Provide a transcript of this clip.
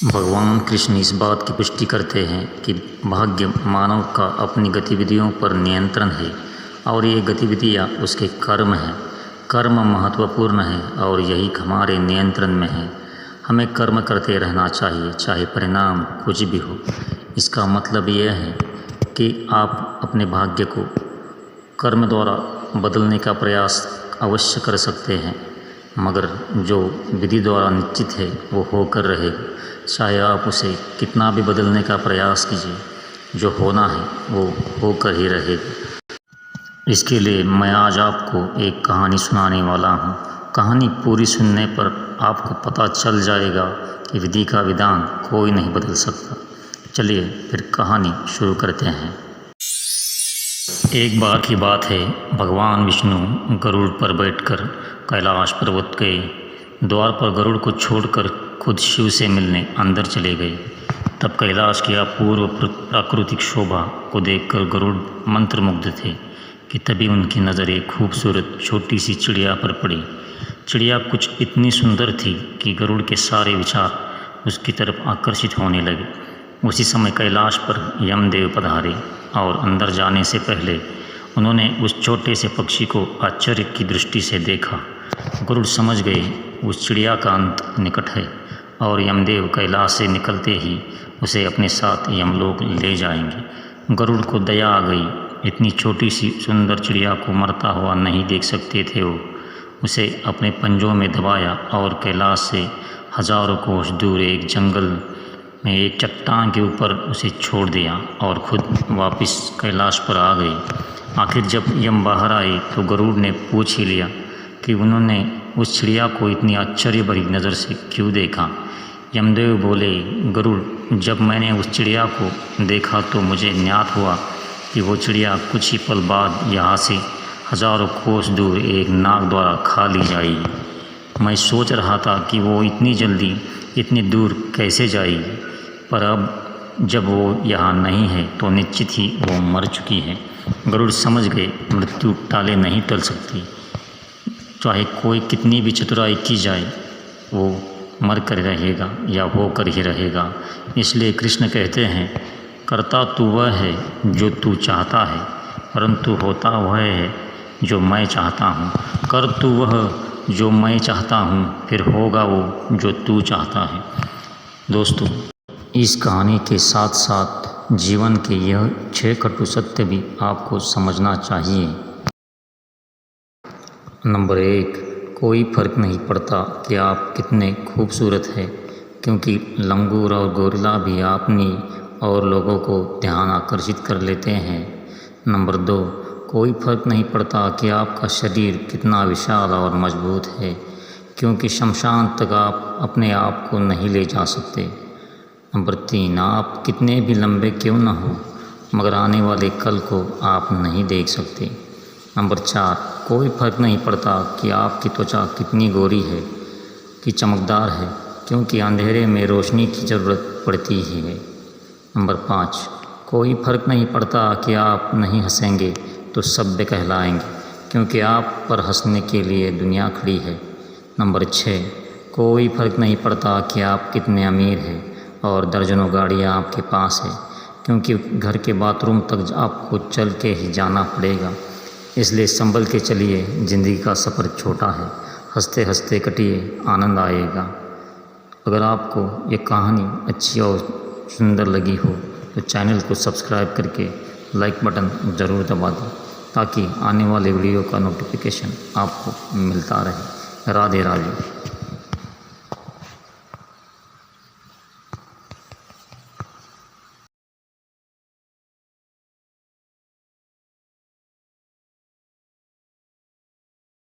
भगवान कृष्ण इस बात की पुष्टि करते हैं कि भाग्य मानव का अपनी गतिविधियों पर नियंत्रण है और ये गतिविधियाँ उसके कर्म हैं। कर्म महत्वपूर्ण है और यही हमारे नियंत्रण में है। हमें कर्म करते रहना चाहिए, चाहे परिणाम कुछ भी हो। इसका मतलब यह है कि आप अपने भाग्य को कर्म द्वारा बदलने का प्रयास अवश्य कर सकते हैं, मगर जो विधि द्वारा निश्चित है वो होकर रहेगा। चाहे आप उसे कितना भी बदलने का प्रयास कीजिए, जो होना है वो होकर ही रहेगा। इसके लिए मैं आज आपको एक कहानी सुनाने वाला हूँ। कहानी पूरी सुनने पर आपको पता चल जाएगा कि विधि का विधान कोई नहीं बदल सकता। चलिए फिर कहानी शुरू करते हैं। एक बार की बात है, भगवान विष्णु गरुड़ पर बैठकर कैलाश पर्वत के द्वार पर गरुड़ को छोड़कर खुद शिव से मिलने अंदर चले गए। तब कैलाश की अपूर्व प्राकृतिक शोभा को देखकर गरुड़ मंत्रमुग्ध थे कि तभी उनकी नज़र एक खूबसूरत छोटी सी चिड़िया पर पड़ी। चिड़िया कुछ इतनी सुंदर थी कि गरुड़ के सारे विचार उसकी तरफ आकर्षित होने लगे। उसी समय कैलाश पर यमदेव पधारे और अंदर जाने से पहले उन्होंने उस छोटे से पक्षी को आश्चर्य की दृष्टि से देखा। गरुड़ समझ गए उस चिड़िया का अंत निकट है और यमदेव कैलाश से निकलते ही उसे अपने साथ यमलोक ले जाएंगे। गरुड़ को दया आ गई। इतनी छोटी सी सुंदर चिड़िया को मरता हुआ नहीं देख सकते थे वो। उसे अपने पंजों में दबाया और कैलाश से हजारों कोस दूर एक जंगल में एक चट्टान के ऊपर उसे छोड़ दिया और खुद वापस कैलाश पर आ गए। आखिर जब यम बाहर आए तो गरुड़ ने पूछ ही लिया कि उन्होंने उस चिड़िया को इतनी आश्चर्य भरी नज़र से क्यों देखा। यमदेव बोले, गरुड़, जब मैंने उस चिड़िया को देखा तो मुझे ज्ञात हुआ कि वो चिड़िया कुछ ही पल बाद यहाँ से हजारों कोस दूर एक नाग द्वारा खा ली जाएगी। मैं सोच रहा था कि वो इतनी जल्दी इतनी दूर कैसे जाएगी, पर अब जब वो यहाँ नहीं है तो निश्चित ही वो मर चुकी है। गरुड़ समझ गए मृत्यु टाले नहीं टल सकती। चाहे कोई कितनी भी चतुराई की जाए, वो मर कर रहेगा या हो कर ही रहेगा। इसलिए कृष्ण कहते हैं, करता तू वह है जो तू चाहता है, परंतु होता वह है जो मैं चाहता हूँ। कर तू वह जो मैं चाहता हूँ, फिर होगा वो जो तू चाहता है। दोस्तों, इस कहानी के साथ साथ जीवन के यह 6 कटु सत्य भी आपको समझना चाहिए। नंबर 1, कोई फ़र्क नहीं पड़ता कि आप कितने खूबसूरत हैं, क्योंकि लंगूर और गोरिल्ला भी अपनी और लोगों को ध्यान आकर्षित कर लेते हैं। नंबर 2, कोई फ़र्क नहीं पड़ता कि आपका शरीर कितना विशाल और मजबूत है, क्योंकि शमशान तक आप अपने आप को नहीं ले जा सकते। नंबर 3, आप कितने भी लंबे क्यों न हो, मगर आने वाले कल को आप नहीं देख सकते। नंबर 4, कोई फ़र्क नहीं पड़ता कि आपकी त्वचा कितनी गोरी है कि चमकदार है, क्योंकि अंधेरे में रोशनी की ज़रूरत पड़ती ही है। नंबर 5, कोई फ़र्क नहीं पड़ता कि आप नहीं हंसेंगे तो सभ्य कहलाएंगे, क्योंकि आप पर हंसने के लिए दुनिया खड़ी है। नंबर 6, कोई फ़र्क नहीं पड़ता कि आप कितने अमीर हैं और दर्जनों गाड़ियाँ आपके पास है, क्योंकि घर के बाथरूम तक आपको चल के ही जाना पड़ेगा। इसलिए संभल के चलिए, ज़िंदगी का सफ़र छोटा है, हंसते हंसते कटिए, आनंद आएगा। अगर आपको ये कहानी अच्छी और सुंदर लगी हो तो चैनल को सब्सक्राइब करके लाइक बटन ज़रूर दबा दें, ताकि आने वाले वीडियो का नोटिफिकेशन आपको मिलता रहे। राधे राधे।